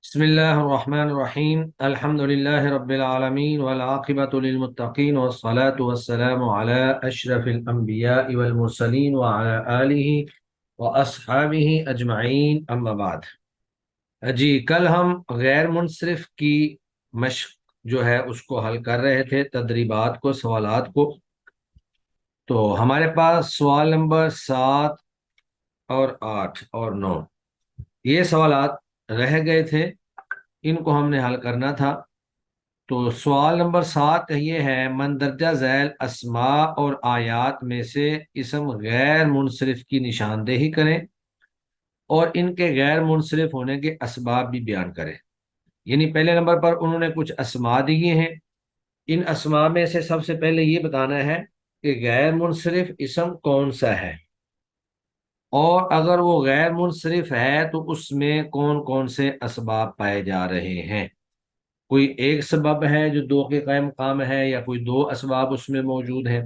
بسم الله الرحمن الرحيم الحمد لله رب العالمين والعاقبة للمتقين والصلاة والسلام على أشرف الأنبياء والمرسلين وعلى آله وأصحابه أجمعين أما بعد۔ جی کل ہم غیر منصرف کی مشق جو ہے اس کو حل کر رہے تھے، تدریبات کو، سوالات کو۔ تو ہمارے پاس سوال نمبر 7 اور 8 اور 9 یہ سوالات رہ گئے تھے، ان کو ہم نے حل کرنا تھا۔ تو سوال نمبر 7 یہ ہے، مندرجہ ذیل اسماء اور آیات میں سے اسم غیر منصرف کی نشاندہی کریں اور ان کے غیر منصرف ہونے کے اسباب بھی بیان کریں۔ یعنی پہلے نمبر پر انہوں نے کچھ اسماء دیے ہیں، ان اسماء میں سے سب سے پہلے یہ بتانا ہے کہ غیر منصرف اسم کون سا ہے، اور اگر وہ غیر منصرف ہے تو اس میں کون کون سے اسباب پائے جا رہے ہیں۔ کوئی ایک سبب ہے جو دو کے قائم مقام ہے، یا کوئی دو اسباب اس میں موجود ہیں۔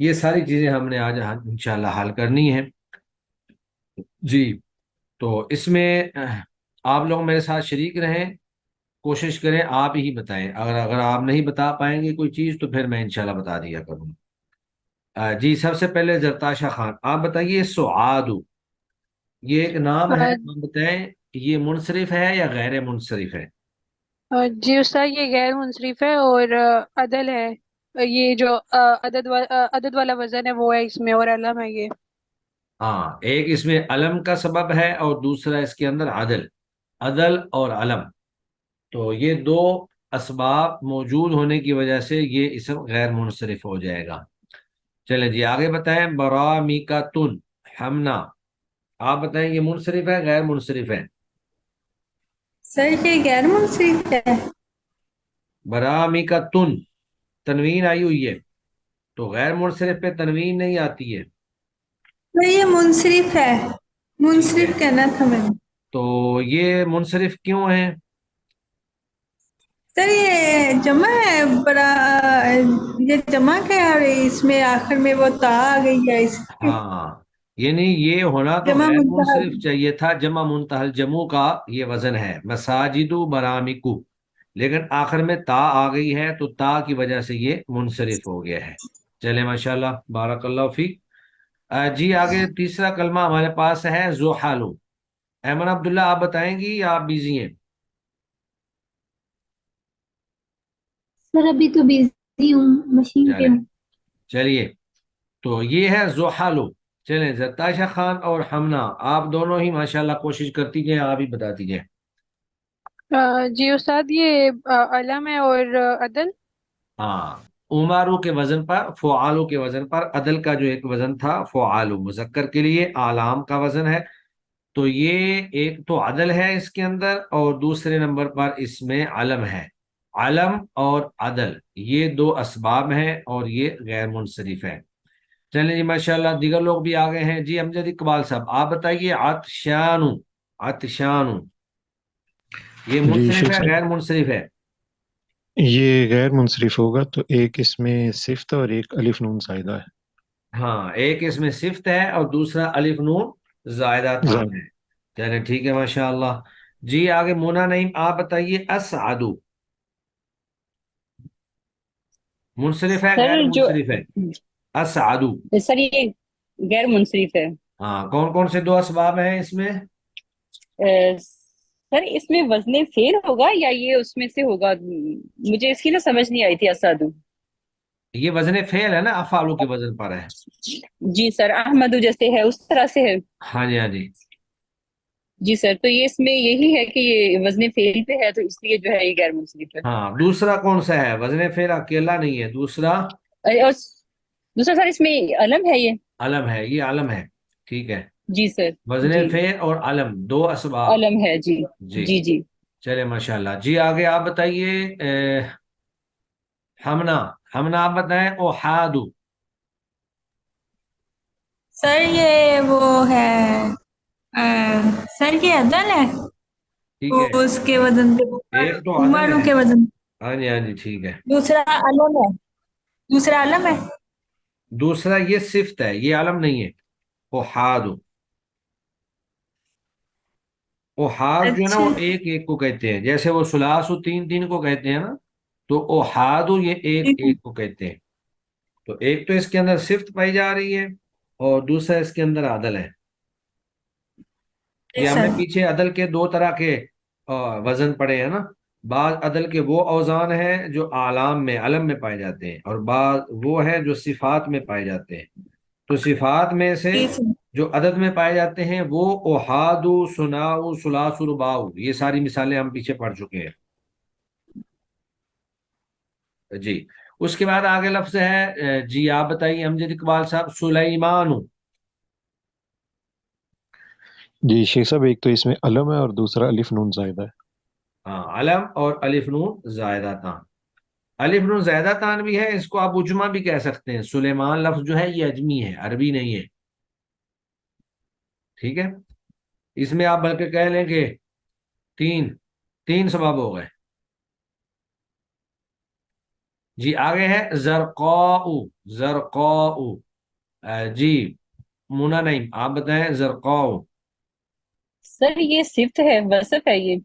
یہ ساری چیزیں ہم نے آج انشاءاللہ حل کرنی ہے۔ جی تو اس میں آپ لوگ میرے ساتھ شریک رہیں، کوشش کریں آپ ہی بتائیں، اگر آپ نہیں بتا پائیں گے کوئی چیز تو پھر میں انشاءاللہ بتا دیا کروں۔ جی سب سے پہلے زرتاشا خان آپ بتائیے، سعادو یہ ایک نام ہے، آپ بتائیں یہ منصرف ہے یا غیر منصرف ہے؟ جی استاد، یہ غیر منصرف ہے اور عدل ہے۔ یہ جو عدد والا وزن ہے وہ ہے اس میں، اور علم ہے یہ۔ ہاں، ایک اس میں علم کا سبب ہے اور دوسرا اس کے اندر عدل، عدل اور علم۔ تو یہ دو اسباب موجود ہونے کی وجہ سے یہ اسم غیر منصرف ہو جائے گا۔ چلیں جی آگے بتائیں، برامیکا تن ہمنا آپ بتائیں یہ منصرف ہے غیر منصرف ہے؟ سر یہ غیر منصرف ہے۔ برامیکا تن تنوین آئی ہوئی ہے، تو غیر منصرف پہ تنوین نہیں آتی ہے۔ سر یہ منصرف ہے، ٹھیک ہے، منصرف کہنا تھا میں نے۔ تو یہ منصرف کیوں ہے؟ سر یہ جمع ہے، بڑا یہ جمع ہے اور اس میں آخر میں وہ تا آ گئی ہے، اس لیے ہاں، یعنی یہ ہونا تو جمع غیر منتہا۔ منصرف چاہیے تھا، جمع منتہل جموں کا یہ وزن ہے، مساجدو برامکو، لیکن آخر میں تا آ گئی ہے تو تا کی وجہ سے یہ منصرف ہو گیا ہے۔ چلے ماشاءاللہ، بارک اللہ فیک۔ جی آگے تیسرا کلمہ ہمارے پاس ہے زحالو۔ ایمن عبداللہ آپ بتائیں گی یا آپ بیزی ہیں؟ سر ابھی تو بزی ہوں، مشین پہ چلے ہوں۔ چلیے، تو یہ ہے زحالو۔ چلیں زرتاشا خان اور ہمنا آپ دونوں ہی ماشاءاللہ کوشش کرتی جائیں، آپ ہی بتاتی جائیں۔ جی استاد، یہ علم ہے اور عدل۔ ہاں، عمارو کے وزن پر، فعالو کے وزن پر، عدل کا جو ایک وزن تھا فعالو مذکر کے لیے آلام کا وزن ہے۔ تو یہ ایک تو عدل ہے اس کے اندر، اور دوسرے نمبر پر اس میں علم ہے۔ علم اور عدل یہ دو اسباب ہیں اور یہ غیر منصرف ہے۔ چلیں جی ماشاءاللہ، دیگر لوگ بھی آگے ہیں۔ جی امجد اقبال صاحب آپ بتائیے، عطشانو، عطشانو یہ جی منصرف شیخ ہے غیر صاحب، منصرف ہے؟ یہ غیر منصرف ہوگا، تو ایک اس میں صفت اور ایک الف نون زائدہ ہے۔ ہاں، ایک اس میں صفت ہے اور دوسرا الف نون زائدہ تھا ہے۔ چلیں ٹھیک ہے ماشاءاللہ۔ جی آگے مونا نعیم آپ بتائیے، اسعدو منصرف ہے سر غیر جو منصرف ہے؟ اسعدو، سر یہ غیر منصرف ہے۔ ہاں کون کون سے دو اسباب ہیں اس میں؟ سر اس میں وزن فعل ہوگا یا یہ اس میں سے ہوگا؟ مجھے اس کی نا سمجھ نہیں آئی تھی اسادو۔ یہ وزن فعل ہے نا، افعالو کے وزن پر ہے۔ جی سر، احمد جیسے ہے اس طرح سے ہے۔ ہاں جی ہاں جی۔ جی سر، تو یہ اس میں یہی ہے کہ یہ وزن فعل پہ ہے، تو اس لیے جو ہے یہ غیر منصرف ہے۔ ہاں دوسرا کون سا ہے؟ وزن فعل اکیلا نہیں ہے، دوسرا اور دوسرا سر اس میں علم ہے یہ۔ علم ہے، یہ علم ہے، ٹھیک ہے۔ جی سر۔ وزن جی فعل اور علم دو اسباب۔ علم ہے جی۔ جی جی جی۔ چلے ماشاءاللہ۔ جی آگے آپ بتائیے، ہمنا، ہمنا آپ بتائیں، اوحادو سر یہ وہ ہے، سر یہ عدل ہے، ٹھیک وہ ہے، اس کے وزن پہ ایک تو عدل عمرو ہے۔ کے وزن۔ ہاں جی ہاں جی ٹھیک ہے۔ دوسرا علم ہے، دوسرا علم ہے۔ دوسرا یہ صفت ہے، یہ علم نہیں ہے، اوحادو۔ احاد جو ہے نا اچھا وہ ایک ایک کو کہتے ہیں، جیسے وہ سلاسو تین تین کو کہتے ہیں نا، تو احادو یہ ایک ایک کو کہتے ہیں۔ تو ایک تو اس کے اندر صفت پائی جا رہی ہے، اور دوسرا اس کے اندر عدل ہے۔ یہ ہم نے سر پیچھے عدل کے دو طرح کے وزن پڑے ہیں نا، بعض عدل کے وہ اوزان ہیں جو اعلام میں علم میں پائے جاتے ہیں، اور بعض وہ ہیں جو صفات میں پائے جاتے ہیں۔ تو صفات میں سے جی سر جو عدد میں پائے جاتے ہیں وہ احادو، سناؤ، سلاس، رباؤ، یہ ساری مثالیں ہم پیچھے پڑھ چکے ہیں جی۔ اس کے بعد آگے لفظ ہے، جی آپ بتائیے امجد اقبال صاحب، سلیمان۔ جی شیخ صاحب، ایک تو اس میں علم ہے اور دوسرا الف نون زائدہ ہے۔ ہاں، علم اور الف نون زائدہ تان۔ الف نون زائدہ تان بھی ہے، اس کو آپ اجما بھی کہہ سکتے ہیں۔ سلیمان لفظ جو ہے یہ اجمی ہے، عربی نہیں ہے، ٹھیک ہے۔ اس میں آپ بلکہ کہہ لیں کہ تین تین سبب ہو گئے۔ جی آگے ہے زرقاء، زرقاء، جی مونا نعیم آپ بتائیں زرقاء۔ سر یہ صفت ہے، وصف ہے یہ؟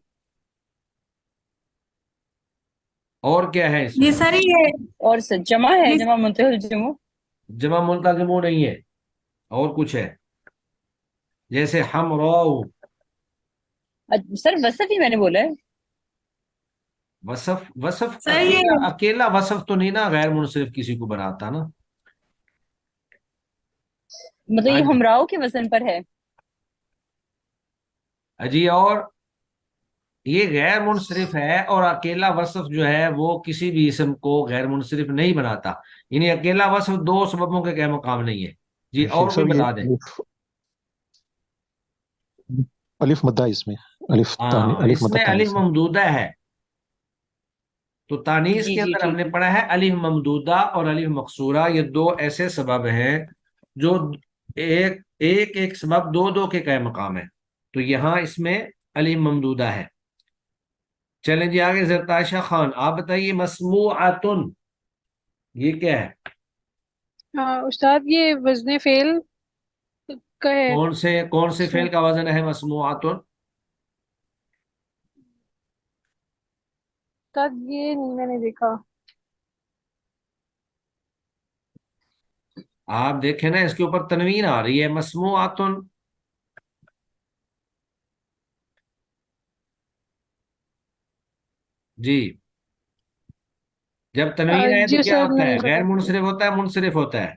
اور کیا ہے اس جی میں؟ سر یہ اور سر جمع ہے، جی جمع منتہی الجموع؟ جمع ملتزموں نہیں ہے، اور کچھ ہے جیسے حمراء۔ سر وصف ہی میں نے بولا ہے۔ وصف، وصف سر اکیلا یہ اکیلا وصف تو نہیں نا غیر منصرف کسی کو بناتا نا۔ مطلب ہاں یہ جی، ہمراؤ کے وزن پر ہے؟ جی اور یہ غیر منصرف ہے، اور اکیلا وصف جو ہے وہ کسی بھی اسم کو غیر منصرف نہیں بناتا، یعنی اکیلا وصف دو سببوں کے کیا مقام نہیں ہے۔ جی شیخ اور کوئی صاحب یہ بتا دیں۔ الف مدہ اس میں، الف تانی، ہاں الف اس مدہ میں الف تانیث ہے۔ ممدودہ ہے، تو تانیث جی کے جی اندر ہم ٹھیک نے ہے۔ پڑھا ہے الف ممدودہ اور الف مقصورہ، یہ دو ایسے سبب ہیں جو ایک ایک ایک سبب دو دو کے قائم مقام ہے، تو یہاں اس میں الف ممدودہ ہے۔ چلیں جی آگے زرتاشہ خان آپ بتائیے، مسموعاتن یہ کیا ہے؟ استاد یہ وزن فعل کا ہے۔ کون سے فعل کا وزن ہے مسموعاتن؟ استاد یہ نہیں میں نے دیکھا۔ آپ دیکھیں نا اس کے اوپر تنوین آ رہی ہے، مسموعاتن۔ جی جب تنوین آئے جی تو کیا استاد ہوتا ہے؟ نہیں غیر پتا۔ منصرف ہوتا ہے، منصرف ہوتا ہے؟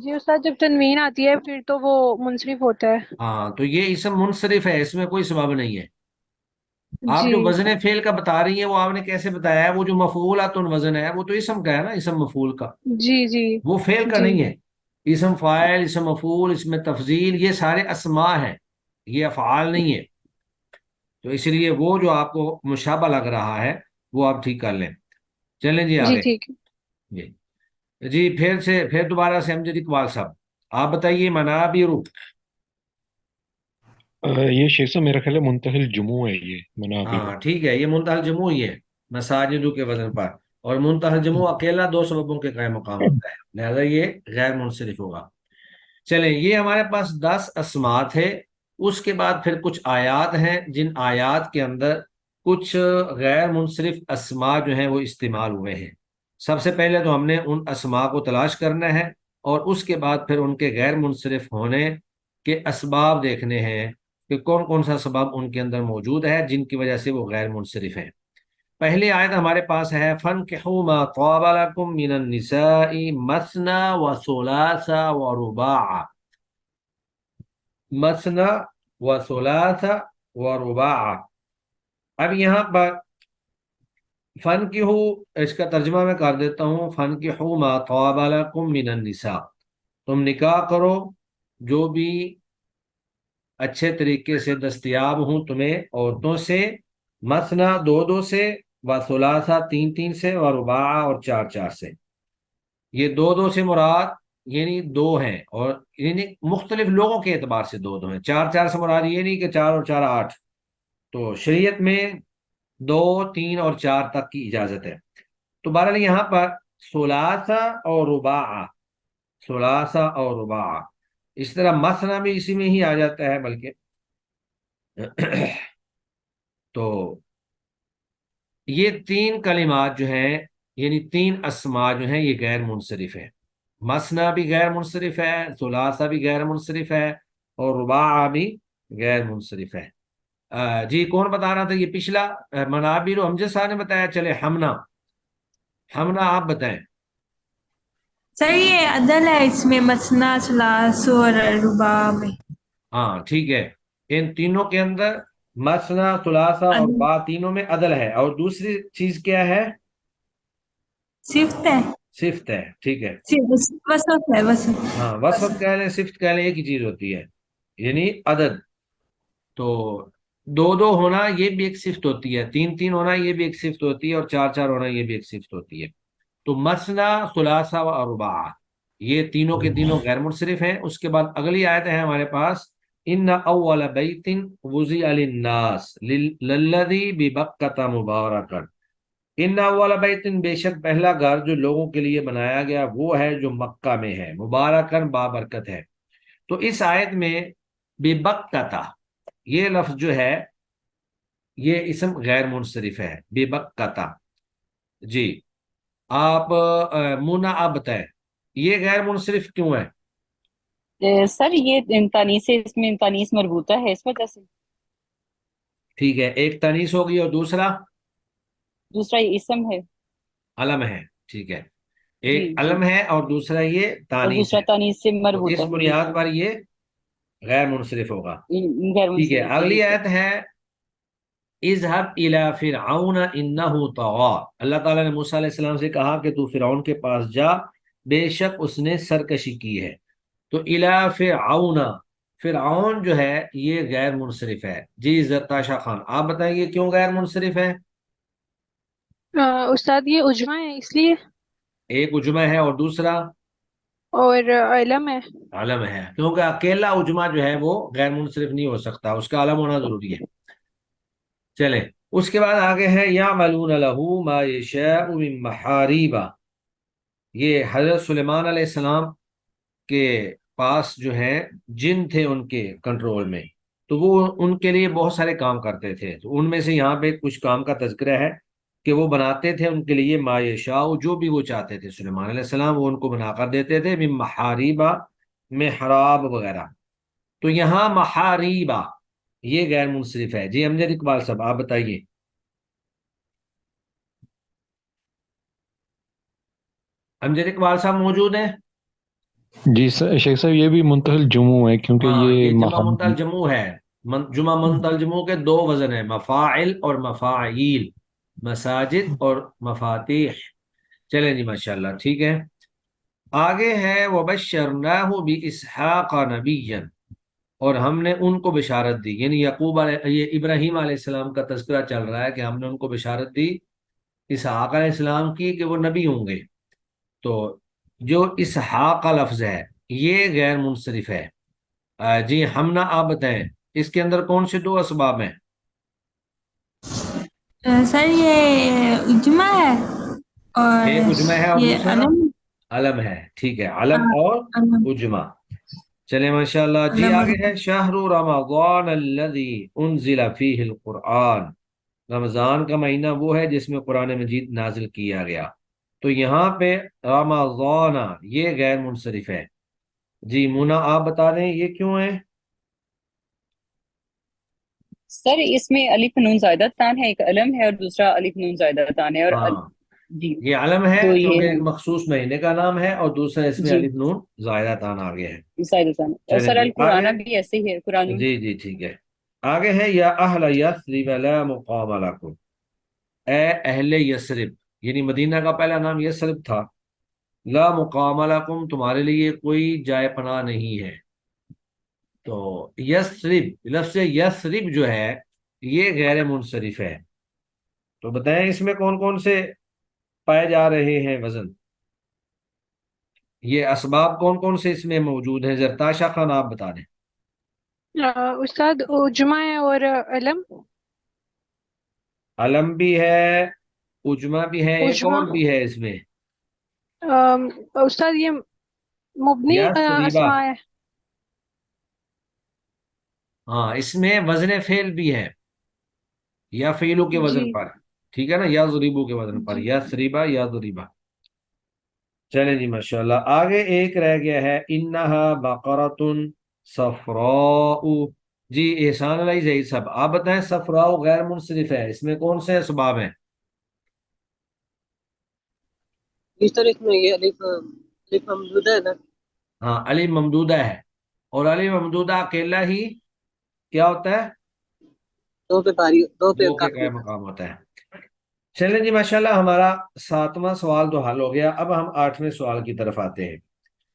جی استاد جب تنوین آتی ہے پھر تو وہ منصرف ہوتا ہے۔ ہاں تو یہ اسم منصرف ہے، اس میں کوئی سبب نہیں ہے۔ آپ جی جو وزن فعل کا بتا رہی ہیں وہ آپ نے کیسے بتایا ہے؟ وہ جو مفعولاتن وزن ہے وہ تو اسم کا ہے نا، اسم مفعول کا، جی جی وہ فعل کا جی نہیں ہے۔ اسم فاعل، اسم مفعول، اسم تفضیل، یہ سارے اسماء ہیں، یہ افعال نہیں ہے، تو اس لیے وہ جو آپ کو مشابہ لگ رہا ہے وہ آپ ٹھیک کر لیں۔ چلیں جی جی آگے۔ ٹھیک ہے۔ جی جی پھر دوبارہ سے امجد اقبال صاحب آپ بتائیے منابر۔ یہ شیخ صاحب میرا خیال ہے منتہی الجموع ہے، یہ منابر۔ ہاں ٹھیک ہے، یہ منتہی الجموع ہی ہے، مساجدو کے وزن پر، اور منتہی الجموع اکیلا دو سببوں کے قائم مقام ہوتا ہے، لہذا یہ غیر منصرف ہوگا۔ چلیں یہ ہمارے پاس 10 اسماء تھے، اس کے بعد پھر کچھ آیات ہیں جن آیات کے اندر کچھ غیر منصرف اسماء جو ہیں وہ استعمال ہوئے ہیں۔ سب سے پہلے تو ہم نے ان اسماء کو تلاش کرنا ہے، اور اس کے بعد پھر ان کے غیر منصرف ہونے کے اسباب دیکھنے ہیں کہ کون کون سا سبب ان کے اندر موجود ہے جن کی وجہ سے وہ غیر منصرف ہیں۔ پہلی آیت ہمارے پاس ہے فَانكِحُوا مَا طَابَ لَكُم مِّنَ النِّسَاءِ مَثْنَىٰ وَثُلَاثَ وَرُبَاعَ، مثنى وثلاث ورباع۔ اب یہاں پر فَانكِحُوا اس کا ترجمہ میں کر دیتا ہوں، فَانكِحُوا مَا طَابَ لَكُم مِّنَ النِّسَاء، تم نکاح کرو جو بھی اچھے طریقے سے دستیاب ہوں تمہیں عورتوں سے، مثنا دو دو سے، و ثلاثہ تین تین سے، و رباع اور چار چار سے۔ یہ دو دو سے مراد یعنی دو ہیں، اور یعنی مختلف لوگوں کے اعتبار سے دو دو ہیں۔ چار چار سے مراد یہ نہیں کہ چار اور چار آٹھ، تو شریعت میں دو، تین اور چار تک کی اجازت ہے۔ تو بہرحال یہاں پر ثلاثہ اور رباع، ثلاثہ اور رباع، اس طرح مثنا بھی اسی میں ہی آ جاتا ہے بلکہ تو یہ تین کلمات جو ہیں، یعنی تین اسما جو ہیں، یہ غیر منصرف ہے۔ مثنا بھی غیر منصرف ہے، ثلاثہ بھی غیر منصرف ہے، اور رباع بھی غیر منصرف ہے۔ جی کون بتا رہا تھا یہ پچھلا؟ منابر و امجد صاحب نے بتایا، چلے ہمنا، ہمنا آپ بتائیں۔ سر یہ عدل ہے اس میں، مثنا ثلاث اور رباع میں ہاں ٹھیک ہے، ان تینوں کے اندر مثنا، ثلاثہ اور عدل رباع تینوں میں عدل ہے، اور دوسری چیز کیا ہے؟ صفت ہے، صفت ہے، ٹھیک ہے۔ وصف ہے، وصف ہاں وصف کہہ لیں، صفت کہہ لیں، ایک ہی چیز ہوتی ہے، یعنی عدد۔ تو دو دو ہونا یہ بھی ایک صفت ہوتی ہے، تین تین ہونا یہ بھی ایک صفت ہوتی ہے، اور چار چار ہونا یہ بھی ایک صفت ہوتی ہے۔ تو مثنا، ثلاثہ و رباع، یہ تینوں کے تینوں غیر منصرف ہیں۔ اس کے بعد اگلی آیت ہے ہمارے پاس، ان اول بیت وضع للناس للذی ببکۃ مبارکا، ان اول بیت، بے شک پہلا گھر جو لوگوں کے لیے بنایا گیا وہ ہے جو مکہ میں ہے، مبارکن بابرکت ہے۔ تو اس آیت میں ببکۃ، یہ لفظ جو ہے یہ اسم غیر منصرف ہے، ببکۃ۔ جی آپ مونا آپ بتائیں یہ غیر منصرف کیوں ہے؟ سر یہ تانیث، اس میں تانیث مربوطہ ہے اس وجہ سے۔ ٹھیک ہے، ایک تانیث ہوگی اور دوسرا دوسرا یہ اسم ہے۔ علم ہے، ٹھیک ہے، جی ایک جی، علم ہے اور دوسرا یہ اور تانیث دوسرا ہے، تانیث سے تو مربوطہ اس ہے، جی بنیاد پر یہ غیر منصرف ہوگا۔ غیر ٹھیک ہے، منصرف ہے، جی اگلی سر۔ آیت ہے اذهب الى فرعون انه طغى، اللہ تعالیٰ نے موسیٰ علیہ السلام سے کہا کہ تو فرعون کے پاس جا، بے شک اس نے سرکشی کی ہے۔ تو الى فرعون، فرعون جو ہے یہ غیر منصرف ہے۔ جی زرتاشا خان آپ بتائیں یہ کیوں غیر منصرف ہے؟ استاد یہ اجمع ہے اس لیے، ایک اجمہ ہے اور دوسرا اور علم ہے۔ علم ہے، کیونکہ اکیلا اجمہ جو ہے وہ غیر منصرف نہیں ہو سکتا، اس کا علم ہونا ضروری ہے۔ چلیں اس کے بعد آگے ہے یعملون لہ ما یشاء من محاریب، یہ حضرت سلیمان علیہ السلام کے پاس جو ہیں جن تھے ان کے کنٹرول میں، تو وہ ان کے لیے بہت سارے کام کرتے تھے، تو ان میں سے یہاں پہ کچھ کام کا تذکرہ ہے کہ وہ بناتے تھے ان کے لیے ما یشاء، جو بھی وہ چاہتے تھے سلیمان علیہ السلام وہ ان کو بنا کر دیتے تھے، من محاریبہ، محراب وغیرہ۔ تو یہاں محاریبہ یہ غیر منصرف ہے۔ جی امجد اقبال صاحب آپ بتائیے۔ امجد اقبال صاحب موجود ہیں؟ جی شیخ صاحب یہ بھی منتہل جموں ہے کیونکہ ہاں یہ یہ جمع منتل جموں ہے، جمع منتل جموں کے دو وزن ہیں، مفاعل اور مفاعیل، مساجد اور مفاتیح۔ چلیں جی ماشاءاللہ ٹھیک ہے۔ آگے ہے وبشرناہ باسحاق نبیا، اور ہم نے ان کو بشارت دی، یعنی یعقوب یہ ابراہیم علیہ السلام کا تذکرہ چل رہا ہے کہ ہم نے ان کو بشارت دی اسحاق علیہ السلام کی کہ وہ نبی ہوں گے۔ تو جو اسحاق کا لفظ ہے یہ غیر منصرف ہے۔ جی ہمنا آپ بتائیں اس کے اندر کون سے دو اسباب ہیں؟ سر یہ اجمع ہے اور ایک اجمہ ہے اور یہ دوسرا علم، علم ہے، ٹھیک ہے، علم اور علم اجمہ۔ چلیں ماشاءاللہ جی علم آگے ہے شہر رمضان الذی انزل فیہ القرآن، رمضان کا مہینہ وہ ہے جس میں قرآن مجید نازل کیا گیا۔ تو یہاں پہ رمضان یہ غیر منصرف ہے۔ جی مونا آپ بتا دیں یہ کیوں ہے؟ سر اس میں الف نون زائدہ تان ہے، ایک علم ہے اور دوسرا الف نون زائدہ تان ہے، اور ہاں جی یہ علم ہے تو کیونکہ یہ ایک مخصوص مہینے کا نام ہے، اور دوسرا اس میں جی الف نون زائدہ تان آ گیا ہے۔ زائدہ تان، اور چلیں سر جی آگے، القرآن بھی ایسے ہی ہے، قرآن۔ جی جی ٹھیک ہے، آگے ہے یا اہل یثرب لا مقام لکم، اے اہل یثرب، یعنی مدینہ کا پہلا نام یثرب تھا، لا مقام لکم تمہارے لیے کوئی جائے پناہ نہیں ہے۔ تو یثرب، لفظ یثرب جو ہے یہ غیر منصرف ہے۔ تو بتائیں اس میں کون کون سے پائے جا رہے ہیں وزن، یہ اسباب کون کون سے اس میں موجود ہیں؟ زرتاشا خان آپ بتا دیں۔ استاد اجمع ہے اور علم، علم بھی ہے، اجمہ بھی ہے، ایک اجمع، اور بھی ہے اس میں، استاد یہ مبنی یثربہ، اسماء ہے۔ ہاں اس میں وزن فعل بھی ہے، یا فعلو کے جی وزن پر، ٹھیک ہے نا، یا ضریبو کے وزن پر، جی یا سریبا یا ضریبا۔ چلیں جی ماشاءاللہ، آگے ایک رہ گیا ہے انہا بقرۃ صفراء۔ جی احسان علیہ زید صاحب آپ بتائیں، صفراء غیر منصرف ہے، اس میں کون سے اسباب ہیں؟ اس طرح اس میں یہ الف ممدودہ ہے نا؟ ہاں علی ممدودہ ہے، اور علی ممدودہ اکیلا ہی کیا ہوتا ہے؟ دو پہ دو کے کافی قائم ہوتا مقام ہوتا ہے۔ چلیں جی ماشاءاللہ، ہمارا 7واں سوال تو حل ہو گیا، اب ہم 8ویں سوال کی طرف آتے ہیں۔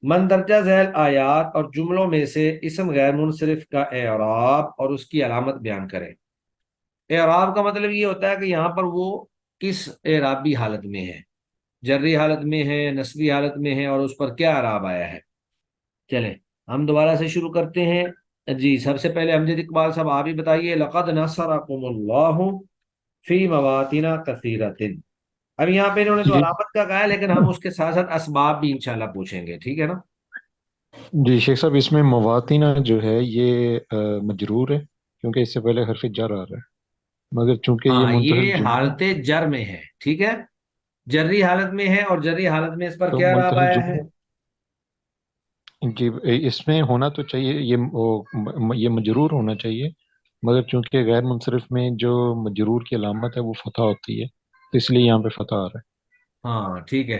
مندرجہ ذیل آیات اور جملوں میں سے اسم غیر منصرف کا اعراب اور اس کی علامت بیان کریں۔ اعراب کا مطلب یہ ہوتا ہے کہ یہاں پر وہ کس اعرابی حالت میں ہے، جری حالت میں ہے، نسبی حالت میں ہے، اور اس پر کیا اعراب آیا ہے۔ چلیں ہم دوبارہ سے شروع کرتے ہیں۔ جی سب سے پہلے امجد اقبال صاحب آپ ہی بتائیے، لقد نصرکم اللہ فی مواطن کثیرۃ۔ اب یہاں پہ انہوں نے تو جی علامت کا کہا ہے، لیکن ہم اس کے ساتھ ساتھ اسباب بھی انشاءاللہ پوچھیں گے، ٹھیک ہے نا؟ جی شیخ صاحب، اس میں مواطینہ جو ہے یہ مجرور ہے کیونکہ اس سے پہلے حرف جر آ رہا ہے، مگر چونکہ یہ ہاں منتہل یہ جمع حالت جر میں ہے، ٹھیک ہے، جری حالت میں ہے، اور جری حالت میں اس پر تو کیا اعراب منتہل آیا ہے؟ جمع جی اس میں ہونا تو چاہیے یہ مجرور ہونا چاہیے، مگر چونکہ غیر منصرف میں جو مجرور کی علامت ہے وہ فتح ہوتی ہے، تو اس لیے یہاں پہ فتح آ رہا ہے۔ ہاں ٹھیک ہے،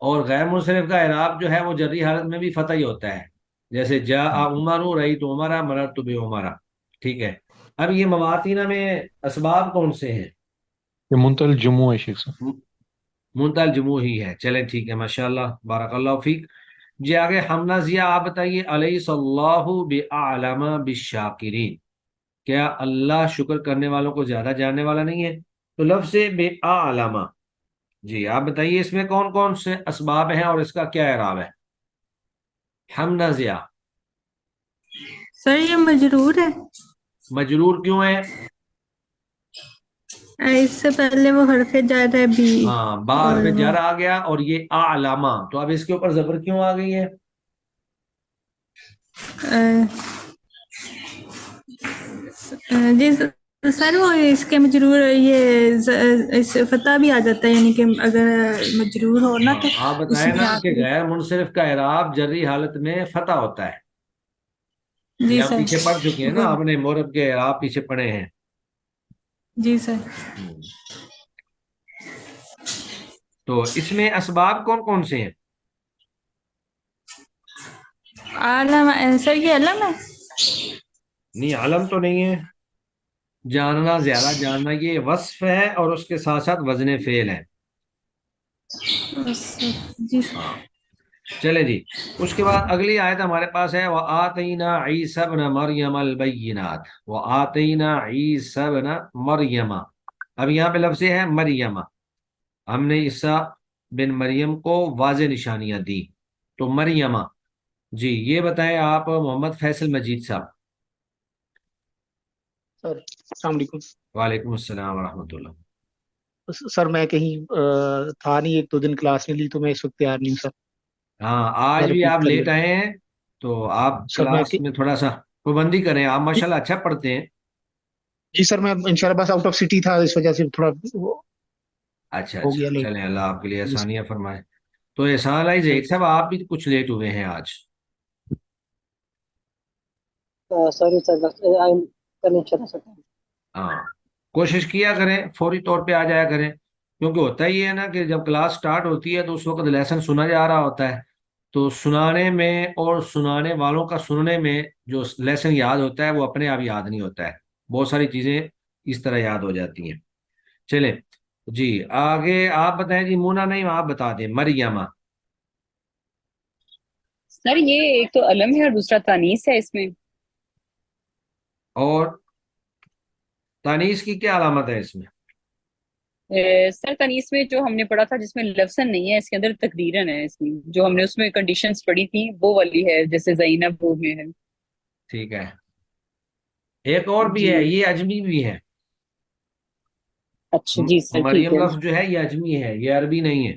اور غیر منصرف کا اعراب جو ہے وہ جری حالت میں بھی فتح ہی ہوتا ہے، جیسے جا عمر رأیت عمرا مررت بعمرا، ٹھیک ہے۔ اب یہ مواطینہ میں اسباب کون سے ہیں؟ یہ منتہل جمع ہے شیخ صاحب۔ منتہا الجموع ہی ہے، چلیں ٹھیک ہے ماشاءاللہ، بارک اللہ فیک۔ جی آگے حمنا ضیاء آپ بتائیے، الیس اللہ بعلم بالشاکرین، کیا اللہ شکر کرنے والوں کو زیادہ جاننے والا نہیں ہے؟ تو لفظ بعلم، جی آپ بتائیے اس میں کون کون سے اسباب ہیں اور اس کا کیا اعراب ہے؟ حمنا ضیاء سر یہ مجرور ہے، مجرور کیوں ہے؟ اس سے پہلے وہ حرف جر ہے بھی، ہاں بار اور پہ وہ جر آ گیا، اور یہ اعلامہ، تو اب اس کے اوپر زبر کیوں آ گئی ہے؟ جی سر وہ اس کے مجرور یہ اس فتح بھی آ جاتا ہے، یعنی کہ اگر مجرور ہو نا ہاں تو آپ اس بتائیں میں نا آ کہ کے، غیر منصرف کا اعراب جری حالت میں فتح ہوتا ہے، یہ جی ہم سر پیچھے پڑھ چکے ہیں نا، آپ نے مورب کے اعراب پیچھے پڑھے ہیں۔ جی سر۔ تو اس میں اسباب کون کون سے ہیں؟ عالم سر یہ علم ہے، نہیں علم تو نہیں ہے، جاننا زیادہ جاننا یہ وصف ہے، اور اس کے ساتھ ساتھ وزن فعل ہے۔ جی ہاں چلے جی، اس کے بعد اگلی آیت ہمارے پاس ہے، وَآتَيْنَا عِيسَى ابْنَ مَرْيَمَ الْبَيِّنَاتِ، وَآتَيْنَا عِيسَى ابْنَ مَرْيَمَ۔ اب یہاں پہ لفظ ہے مریم، ہم نے عیسیٰ بن مریم کو واضح نشانیاں دی، تو مریم، جی یہ بتائیں آپ محمد فیصل مجید صاحب۔ سر السلام علیکم۔ وعلیکم السلام ورحمۃ اللہ۔ سر میں کہیں تھا نہیں، ایک دو دن کلاس میں لی، تو میں اس وقت تیار نہیں ہوں سر، ہاں آج بھی رپیٹ آپ کر لیٹ لیتا آئے ہیں، تو آپ سر میں کلاس میں تھوڑا سا پابندی کریں، آپ ماشاءاللہ اچھا پڑھتے ہیں۔ جی سر میں انشاءاللہ بس آؤٹ آف سٹی تھا، اس وجہ سے تھوڑا اچھا ہو اچھا، گیا لیٹ۔ چلیں اللہ آپ کے لیے جی سر، آسانیاں فرمائے۔ تو احسان علیہ زید صاحب آپ بھی کچھ لیٹ ہوئے ہیں آج۔ سوری سر، بس آئی کل انشاءاللہ سر۔ ہاں کوشش کیا کریں فوری طور پہ آ جایا کریں، کیونکہ ہوتا ہی ہے نا کہ جب کلاس سٹارٹ ہوتی ہے تو اس وقت لیسن سنا جا رہا ہوتا ہے، تو سنانے میں اور سنانے والوں کا سننے میں جو لیسن یاد ہوتا ہے وہ اپنے آپ یاد نہیں ہوتا ہے، بہت ساری چیزیں اس طرح یاد ہو جاتی ہیں۔ چلیں جی آگے آپ بتائیں جی، مونا نہیں آپ بتا دیں، مریمہ۔ سر یہ ایک تو علم ہے اور دوسرا تانیث ہے اس میں۔ اور تانیث کی کیا علامت ہے اس میں؟ سر تانیث میں جو ہم نے پڑھا تھا جس میں لفظن نہیں ہے، اس کے اندر تقدیرن ہے، اس میں جو ہم نے اس میں کنڈیشنز پڑھی تھی وہ والی ہے، جیسے زینب وہ میں ہے۔ ٹھیک ہے، ایک اور بھی جی ہے، یہ اجمی بھی ہے، اچھا جی سر، ٹھیک مریم ہے، لفظ جو ہے یہ اجمی ہے، یہ عربی نہیں ہے۔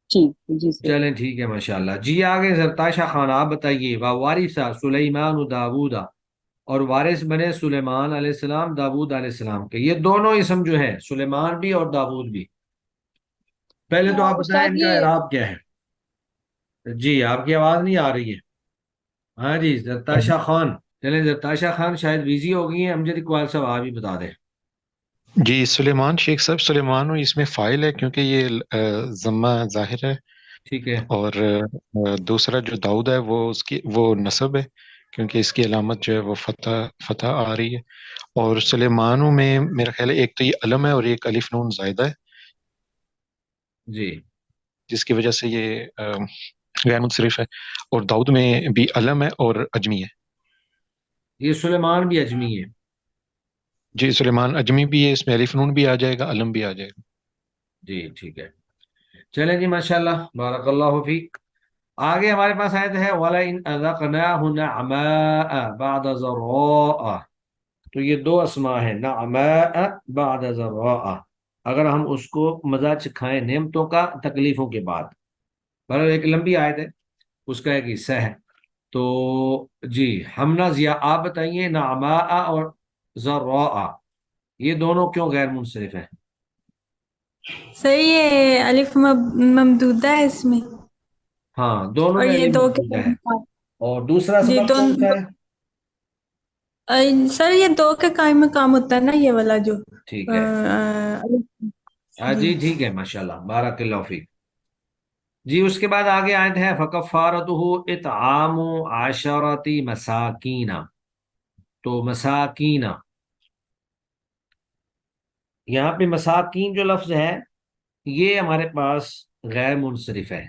ٹھیک جی سر۔ چلیں ٹھیک ہے ماشاءاللہ۔ جی آگے زرتاشا خان آپ بتائیے، وارثہ سلیمان داودا، اور وارث بنے سلیمان علیہ السلام داود علیہ السلام کے. یہ دونوں اسم جو ہیں سلیمان بھی اور داود بھی. پہلے تو آپ بتائیں استاد ان کا یہ اعراب کیا ہے. جی آپ کی آواز نہیں آ رہی ہے. ہاں جی زرتاشا خان. چلیں زرتاشا خان شاید بزی ہو گئی ہیں. امجد اقبال صاحب آپ ہی بتا دیں. جی سلیمان شیخ صاحب، سلیمان اس میں فائل ہے کیونکہ یہ ضمہ ظاہر ہے، ٹھیک ہے. اور دوسرا جو داؤد ہے وہ اس کی وہ نصب ہے کیونکہ اس کی علامت جو ہے وہ فتح آ رہی ہے. اور سلیمانوں میں میرا خیال ہے ایک تو یہ علم ہے اور ایک الف نون زائدہ ہے، جی جس کی وجہ سے یہ غیر منصرف ہے. اور داؤد میں بھی علم ہے اور اجمی ہے. یہ سلیمان بھی اجمی ہے. جی سلیمان اجمی بھی ہے، اس میں الف نون بھی آ جائے گا، علم بھی آ جائے گا. جی ٹھیک ہے. چلیں جی ماشاءاللہ بارک اللہ فیک. آگے ہمارے پاس آیت ہے وَلَئِنْ أَذَقْنَاهُ نَعْمَاءَ بَعْدَ ضَرَّاءَ. تو یہ دو اسماء ہیں نعماء بعد ضراء. اگر ہم اس کو مزہ چکھائیں نعمتوں کا تکلیفوں کے بعد. بہرحال ایک لمبی آیت ہے، اس کا ایک حصہ ہے. تو جی ہمنا ضیا آپ بتائیے نعماء اور ضراء یہ دونوں کیوں غیر منصرف ہیں؟ صحیح ہے، الف ممدودہ ہے اس میں، ہاں دونوں اور میں یہ علم دو کے موجود ہے. اور دوسرا جی سبب کون سا ہے؟ سر یہ دو کے قائم مقام ہوتا ہے نا، یہ والا جو ٹھیک ہے. ہاں جی جی ٹھیک ہے ماشاءاللہ بارک اللہ فیک. جی اس کے بعد آگے آیت ہے فَكَفَّارَتُهُ اطعام عشرة مساکین. تو مساکین یہاں پہ مساکین جو لفظ ہے یہ ہمارے پاس غیر منصرف ہے.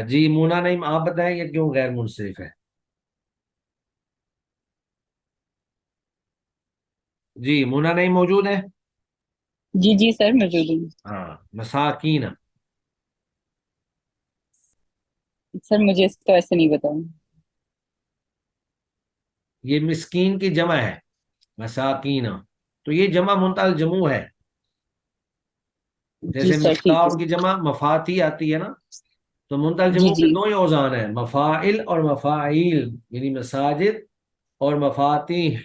جی مونا نعیم آپ بتائیں یہ کیوں غیر منصرف ہے؟ جی مونا نعیم موجود ہے؟ جی جی سر موجود ہوں. ہاں مساکین. سر مجھے اس کا ایسے نہیں بتاؤں. یہ مسکین کی جمع ہے مساکین. تو یہ جمع منتہا جمع ہے. جی جیسے سر ٹھیک مفتاح ہے. کی جمع مفاتی آتی ہے نا. تو منتہا جی جمع کے جی دو ہی اوزان ہیں مفاعل اور مفاعیل، یعنی مساجد اور مفاتیح.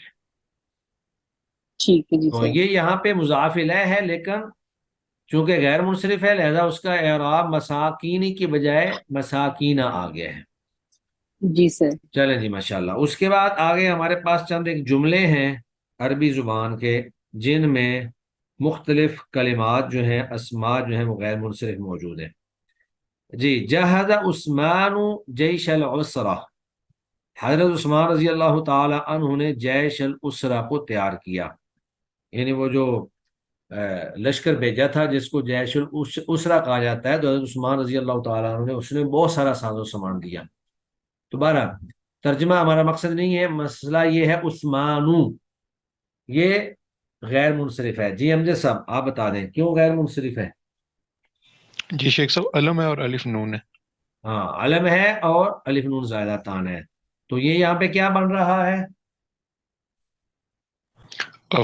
ٹھیک ہے. جی تو سر. یہ یہاں پہ مضاف الیہ ہے، لیکن چونکہ غیر منصرف ہے لہذا اس کا اعراب مساکینی کی بجائے مساکینہ آ گیا ہے. جی سر. چلیں جی ماشاءاللہ. اس کے بعد آگے ہمارے پاس چند ایک جملے ہیں عربی زبان کے جن میں مختلف کلمات جو ہیں اسماء جو ہیں وہ غیر منصرف موجود ہیں. جی جہز عثمان جیش العسرہ. حضرت عثمان رضی اللہ تعالی عنہ نے جیش العسرہ کو تیار کیا، یعنی وہ جو لشکر بھیجا تھا جس کو جیش الاسرا کہا جاتا ہے. تو حضرت عثمان رضی اللہ تعالیٰ عنہ نے اس نے بہت سارا ساز و سامان دیا. دوبارہ ترجمہ ہمارا مقصد نہیں ہے، مسئلہ یہ ہے عثمانو یہ غیر منصرف ہے. جی امجد صاحب آپ بتا دیں کیوں غیر منصرف ہے؟ جی شیخ صاحب علم ہے اور الف نون ہے. ہاں علم ہے اور الف نون زائدہ تان ہے. تو یہ یہاں پہ کیا بن رہا ہے؟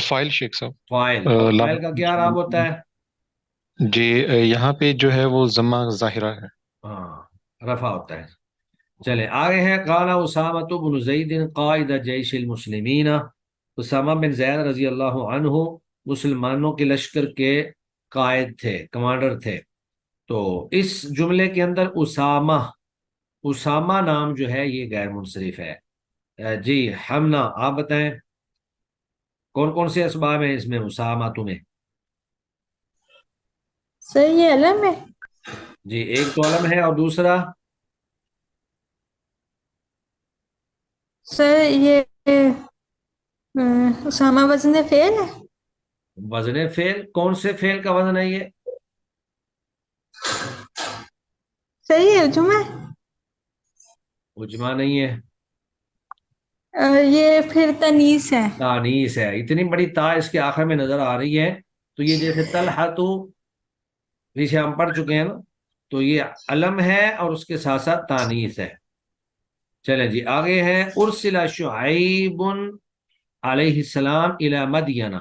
فائل شیخ صاحب. فائل. اور فائل کا کیا عراب ہوتا ہے؟ جی یہاں پہ جو ہے وہ ضمہ ظاہرہ ہے. ہاں رفع ہوتا ہے. چلے آگے ہیں قال اسامہ بن زید قائد جیش المسلمین. اسامہ بن زید رضی اللہ عنہ مسلمانوں کے لشکر کے قائد تھے، کمانڈر تھے. تو اس جملے کے اندر اسامہ نام جو ہے یہ غیر منصرف ہے. جی ہمنا آپ بتائیں کون کون سے اسباب ہیں اس میں اسامہ تمہیں؟ سر یہ علم ہے. جی ایک تو علم ہے اور دوسرا سر یہ اسامہ وزن فعل ہے. وزن فعل. کون سے فعل کا وزن ہے یہ؟ صحیح ہے جمعہ. اجماع نہیں ہے، یہ پھر تنیس ہے. تانیس ہے. اتنی بڑی تا اس کے آخر میں نظر آ رہی ہے. تو یہ جیسے طلحہ جسے ہم پڑھ چکے ہیں نا، تو یہ علم ہے اور اس کے ساتھ ساتھ تانیس ہے. چلیں جی آگے ہے ارسل شعیب علیہ السلام الی مدین.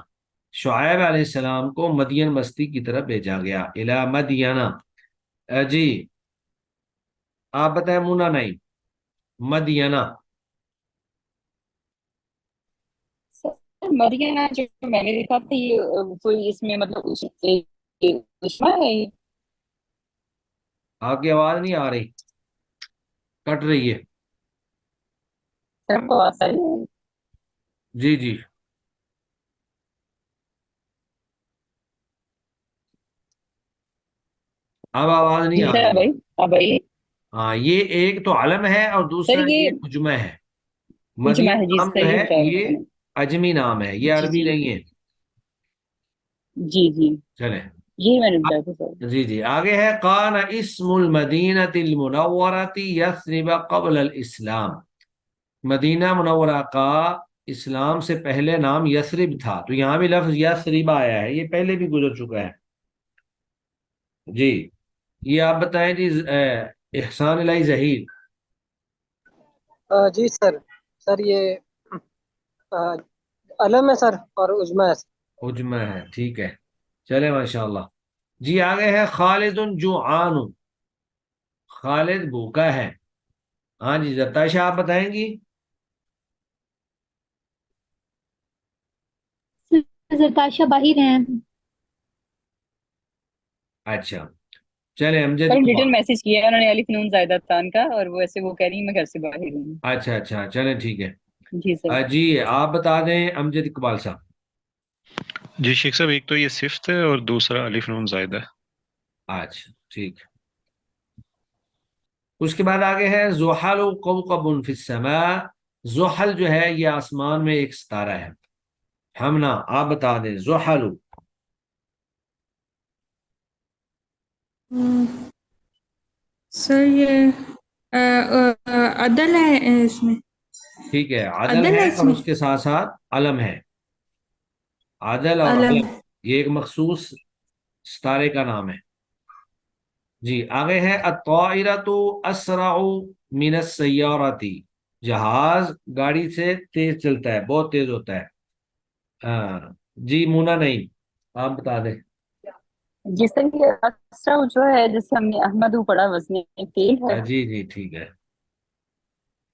شعیب علیہ السلام کو مدین بستی کی طرف بھیجا گیا. الی مدین. جی آپ بتائیں مونا نہیں مدینہ. سر مدینہ جو میں نے دیکھا تھا یہ کوئی اس میں مطلب عثمہ ہے یہ؟ آپ کی آواز نہیں آ رہی، کٹ رہی ہے. سر بہت ساری ہے. جی جی، اب آواز نہیں جی آ سر رہی. اب آئی. ہاں، یہ ایک تو علم ہے اور سر دوسرا یہ یہ مجمع ہے. اجماع مدینہ ہے، جی نام جو صحیح ہے بتایا یہ آپ نے. اجمی نام ہے، یہ جی عربی جی نہیں ہے. جی جی چلیں. یہی میں نے بتایا تھا سر. جی جی، آگے ہے کان اسم المدینۃ المنورۃ یثرب قبل الاسلام. مدینہ منورہ کا اسلام سے پہلے نام یثرب تھا، تو یہاں بھی لفظ یثرب آیا ہے، یہ پہلے بھی گزر چکا ہے. جی، یہ آپ بتائیں جی. احسان الہی ظہیر. جی سر. سر یہ علم ہے سر اور عجمہ ہے سر. عجمہ ہے، ٹھیک ہے. چلے ماشاء اللہ. جی آگے ہے خالد جوعان. خالد بھوکا ہے. ہاں جی، زتائشہ آپ بتائیں گی. زرتاشا باہر ہیں. اچھا، چلے امجد سر اقبال. ریٹن میسج کیا ہے انہوں نے الف نون زائدہ تان کا، اور وہ ایسے وہ کہہ رہی ہیں میں گھر سے باہر ہوں. اچھا اچھا، چلیں ٹھیک ہے. جی سر. جی آپ بتا دیں امجد اقبال صاحب. جی شیخ صاحب، ایک تو یہ صفت ہے اور دوسرا الف نون زائدہ ہے. اچھا ٹھیک. اس کے بعد آگے ہے زحل کوكب فی السماء. زحل جو ہے یہ آسمان میں ایک ستارہ ہے. ہمنا آپ بتا دیں زحل. سر یہ عدل ہے اس میں. ٹھیک ہے، عدل عدل ہے ہے اس اور میں. اس کے ساتھ ساتھ علم ہے. عدل اور علم. علم یہ ایک مخصوص ستارے کا نام ہے. جی آگے ہے الطائرۃ اسرع من السیارۃ. جہاز گاڑی سے تیز چلتا ہے، بہت تیز ہوتا ہے. ہاں جی، مونا نہیں، آپ بتا دیں. جی سر یہ اسرا جو ہے جیسے ہم نے احمد پڑھا وزن فیل ہے. جی جی ٹھیک ہے.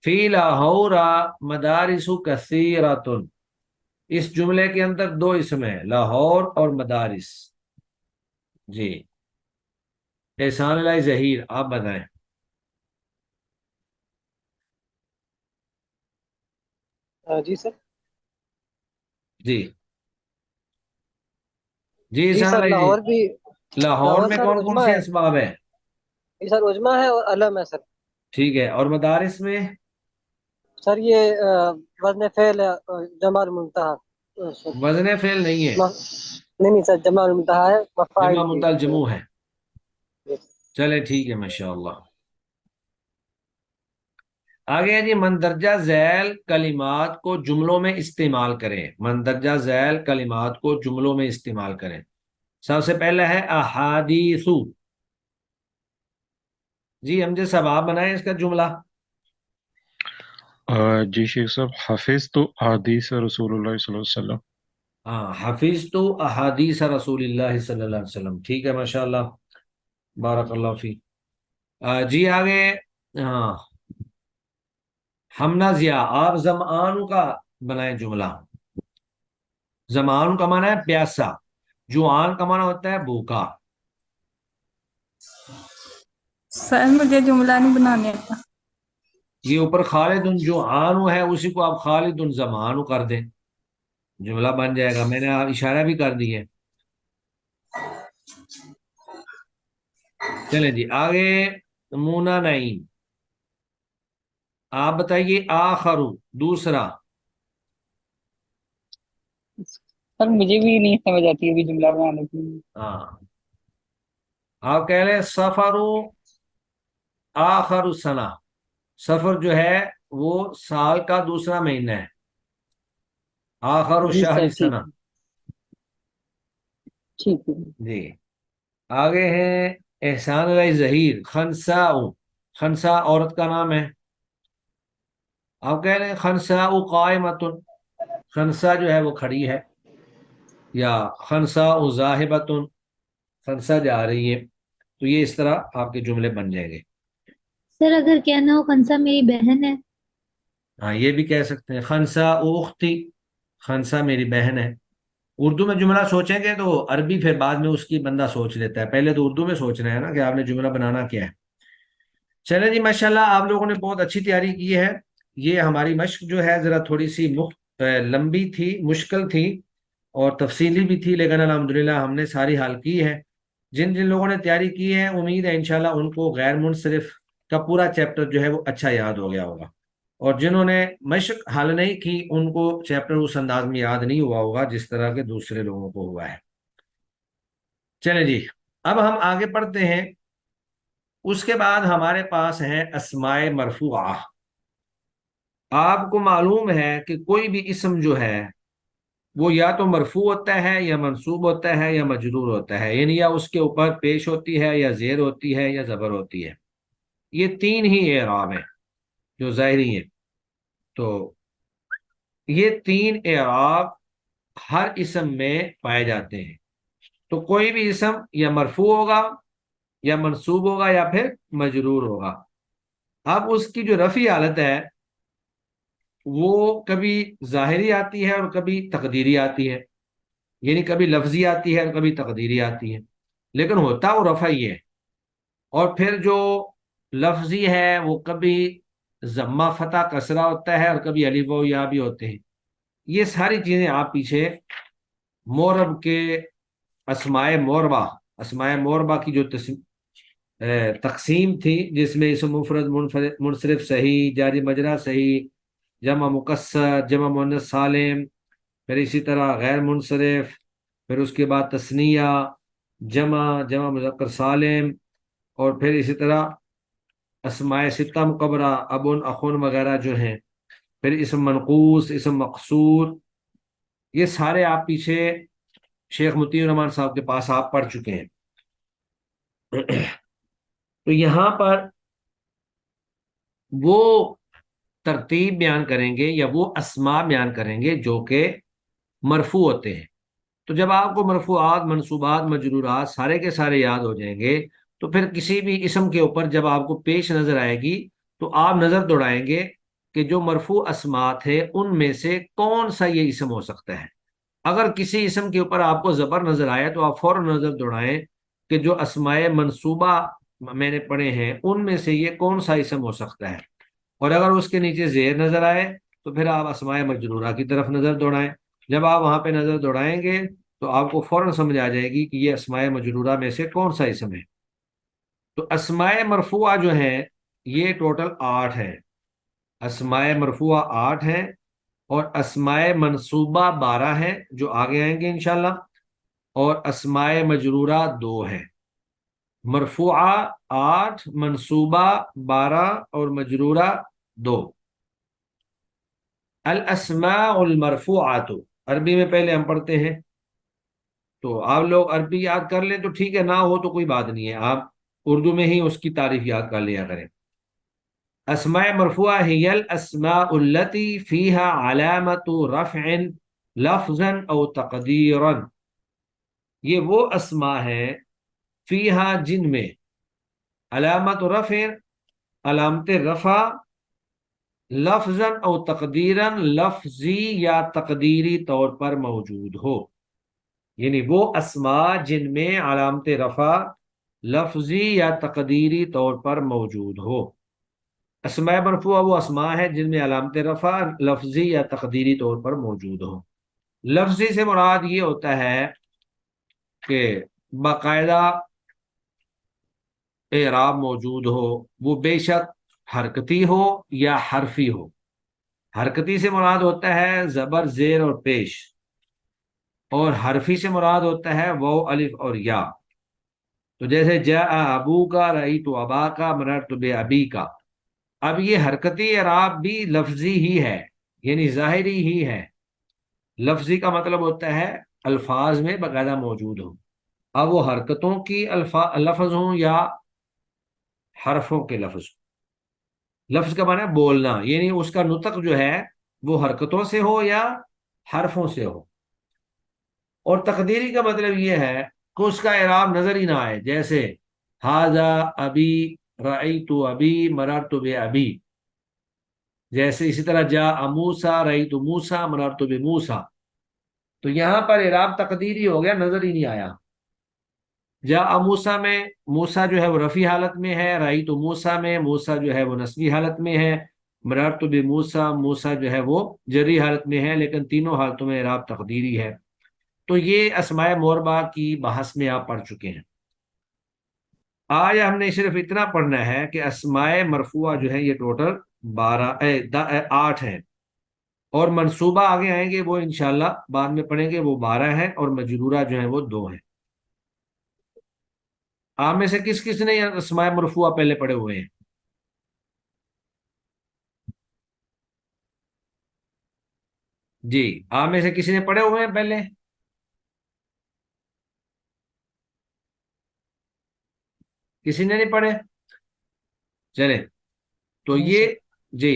فی لاہور مدارس کثیرۃ. اس جملے کے اندر دو اسم ہیں، لاہور اور مدارس. جی احسان الہی ظہیر آپ بتائیں. جی سر. جی جی جی احسان سر الہی جی. لاہور بھی. لاہور لاہور میں سر کون کون عجمہ سے ہے. اسباب ہیں؟ جی سر عجمہ ہے اور علم ہے سر. ٹھیک ہے، اور مدارس میں؟ سر یہ وزن فعل ہے. جمع المنتہا. وزن فعل نہیں ہے، نہیں نہیں سر، جمع المنتہا ہے مفاعل جمع کی. منتہا الجموع ہے. چلے ٹھیک ہے ماشاء اللہ. آگے جی مندرجہ ذیل کلمات کو جملوں میں استعمال کریں. مندرجہ ذیل کلمات کو جملوں میں استعمال کریں. سب سے پہلا ہے احادیث. جی امجد صاحب آپ بنائیں اس کا جملہ. جی شیخ صاحب، حافظ تو احادیث رسول اللہ صلی اللہ علیہ وسلم. ہاں، حفظ تو احادیث رسول اللہ صلی اللہ علیہ وسلم. ٹھیک ہے ماشاء اللہ، بارک اللہ فی. جی آگے. ہاں حمنا ضیاء آپ زمان کا بنائیں جملہ. زمان کا معنی ہے پیاسا، جوعان کا معنی ہوتا ہے بھوکا. سر مجھے جملہ نہیں بنانے آتا. یہ اوپر خالد جوعان ہے، اسی کو آپ خالد زمان کر دیں، جملہ بن جائے گا. میں نے اشارہ بھی کر دی ہے. چلیں جی آگے. مونا نعیم آپ بتائیے آخرو دوسرا. سر مجھے بھی نہیں سمجھ آتی ابھی جملہ بنانے کی. ہاں آپ کہہ لیں سفرو آخر السنہ. سفر جو ہے وہ سال کا دوسرا مہینہ ہے، آخر جی الشہر سر ٹھیک سنہ. ہے. ٹھیک ہے. جی آگے ہے احسان علیہ ظہیر. خنساء. خنساء عورت کا نام ہے. آپ کہہ لیں خنساء قائمۃ. خنسا جو ہے وہ کھڑی ہے، یا خنساء ذاہبۃ، خنسا جا رہی ہے. تو یہ اس طرح آپ کے جملے بن جائیں گے. سر اگر کہنا ہو خنسا میری بہن ہے. ہاں یہ بھی کہہ سکتے ہیں خنسا اختی. خنسا میری بہن ہے. اردو میں جملہ سوچیں گے تو عربی پھر بعد میں اس کی بندہ سوچ لیتا ہے، پہلے تو اردو میں سوچنا ہے نا کہ آپ نے جملہ بنانا کیا ہے. چلیں جی ماشاءاللہ آپ لوگوں نے بہت اچھی تیاری کی ہے. یہ ہماری مشق جو ہے ذرا تھوڑی سی لمبی تھی، مشکل تھی اور تفصیلی بھی تھی، لیکن الحمدللہ ہم نے ساری حل کی ہے. جن جن لوگوں نے تیاری کی ہے امید ہے انشاءاللہ ان کو غیر منصرف کا پورا چیپٹر جو ہے وہ اچھا یاد ہو گیا ہوگا، اور جنہوں نے مشق حل نہیں کی ان کو چیپٹر اس انداز میں یاد نہیں ہوا ہوگا جس طرح کے دوسرے لوگوں کو ہوا ہے. چلیں جی اب ہم آگے پڑھتے ہیں. اس کے بعد ہمارے پاس ہے اسماء مرفوعہ. آپ کو معلوم ہے کہ کوئی بھی اسم جو ہے وہ یا تو مرفوع ہوتا ہے یا منصوب ہوتا ہے یا مجرور ہوتا ہے، یعنی یا اس کے اوپر پیش ہوتی ہے یا زیر ہوتی ہے یا زبر ہوتی ہے. یہ تین ہی اعراب ہیں جو ظاہری ہیں. تو یہ تین اعراب ہر اسم میں پائے جاتے ہیں. تو کوئی بھی اسم یا مرفوع ہوگا یا منصوب ہوگا یا پھر مجرور ہوگا. اب اس کی جو رفعی حالت ہے وہ کبھی ظاہری آتی ہے اور کبھی تقدیری آتی ہے، یعنی کبھی لفظی آتی ہے اور کبھی تقدیری آتی ہے، لیکن ہوتا وہ رفع ہی ہے. اور پھر جو لفظی ہے وہ کبھی ضمہ فتح کسرہ ہوتا ہے اور کبھی الف و یا بھی ہوتے ہیں. یہ ساری چیزیں آپ پیچھے مورب کے اسماء موربہ کی جو تقسیم تھی، جس میں اسم مفرد منصرف صحیح، جاری مجرا صحیح، جمع مکسر، جمع مؤنث سالم، پھر اسی طرح غیر منصرف، پھر اس کے بعد تثنیہ، جمع مذکر سالم، اور پھر اسی طرح اسماء ستہ مکبرہ ابن اخن وغیرہ جو ہیں، پھر اسم منقوص، اسم مقصور. یہ سارے آپ پیچھے شیخ مطیع الرحمان صاحب کے پاس آپ پڑھ چکے ہیں. تو یہاں پر وہ ترتیب بیان کریں گے یا وہ اسماء بیان کریں گے جو کہ مرفوع ہوتے ہیں. تو جب آپ کو مرفوعات، منصوبات، مجرورات سارے کے سارے یاد ہو جائیں گے تو پھر کسی بھی اسم کے اوپر جب آپ کو پیش نظر آئے گی تو آپ نظر دوڑائیں گے کہ جو مرفوع اسماء تھے ان میں سے کون سا یہ اسم ہو سکتا ہے. اگر کسی اسم کے اوپر آپ کو زبر نظر آئے تو آپ فوراً نظر دوڑائیں کہ جو اسماء منصوبہ میں نے پڑھے ہیں ان میں سے یہ کون سا اسم ہو سکتا ہے. اور اگر اس کے نیچے زیر نظر آئے تو پھر آپ اسماء مجرورہ کی طرف نظر دوڑائیں. جب آپ وہاں پہ نظر دوڑائیں گے تو آپ کو فوراً سمجھ آ جائے گی کہ یہ اسماء مجرورہ میں سے کون سا اسم ہے. تو اسماء مرفوعہ جو ہیں یہ ٹوٹل 8 ہیں. اسماء مرفوعہ 8 ہیں اور اسماء منصوبہ 12 ہیں جو آگے آئیں گے انشاءاللہ، اور اسماء مجرورہ 2 ہیں. مرفوعہ 8، منصوبہ 12 اور مجرورہ 2. الاسماء المرفوعات، عربی میں پہلے ہم پڑھتے ہیں. تو آپ لوگ عربی یاد کر لیں تو ٹھیک ہے، نہ ہو تو کوئی بات نہیں ہے، آپ اردو میں ہی اس کی تعریف یاد کر لیا کریں. اسماء مرفوعہ ہی الاسماء التي فيها علامت رفع لفظا او تقدیرا. یہ وہ اسماء ہیں فیہا جن میں علامت رفع، علامت رفع، لفظا او تقدیرا، لفظی یا تقدیری طور پر موجود ہو. یعنی وہ اسماء جن میں علامت رفع لفظی یا تقدیری طور پر موجود ہو. اسماء مرفوعہ وہ اسماء ہیں جن میں علامت رفع لفظی یا تقدیری طور پر موجود ہو. لفظی سے مراد یہ ہوتا ہے کہ باقاعدہ اعراب موجود ہو، وہ بے شک حرکتی ہو یا حرفی ہو. حرکتی سے مراد ہوتا ہے زبر، زیر اور پیش، اور حرفی سے مراد ہوتا ہے واو، الف اور یا. تو جیسے جاء ابو کا، رأیت ابا کا، مررت بابی کا. اب یہ حرکتی اعراب بھی لفظی ہی ہے، یعنی ظاہری ہی ہے. لفظی کا مطلب ہوتا ہے الفاظ میں باقاعدہ موجود ہوں. اب وہ حرکتوں کی لفظ ہوں یا حرفوں کے لفظ. لفظ کا معنی ہے بولنا، یعنی اس کا نطق جو ہے وہ حرکتوں سے ہو یا حرفوں سے ہو. اور تقدیری کا مطلب یہ ہے کہ اس کا اعراب نظر ہی نہ آئے، جیسے ھذا ابی، رأیت ابی، مررت بابی. جیسے اسی طرح جاء موسیٰ، رأیت موسیٰ، مررت بموسیٰ. تو یہاں پر اعراب تقدیری ہو گیا، نظر ہی نہیں آیا. جا موسیٰ میں موسیٰ جو ہے وہ رفی حالت میں ہے، رأیت موسیٰ میں موسیٰ جو ہے وہ نصبی حالت میں ہے، مررت بموسیٰ موسیٰ جو ہے وہ جری حالت میں ہے، لیکن تینوں حالتوں میں اعراب تقدیری ہے. تو یہ اسماء موربہ کی بحث میں آپ پڑھ چکے ہیں. آج ہم نے صرف اتنا پڑھنا ہے کہ اسماء مرفوعہ جو ہے یہ ٹوٹل 8 ہیں، اور منصوبہ آگے آئیں گے وہ انشاءاللہ بعد میں پڑھیں گے، وہ 12 ہیں، اور مجرورہ جو ہیں وہ 2 ہیں. آپ میں سے کس کس نے اسماء مرفوعہ پہلے پڑھے ہوئے ہیں؟ جی، آپ میں سے کسی نے پڑھے ہوئے ہیں پہلے؟ کسی نے نہیں پڑھے؟ چلے تو نہیں یہ سر، جی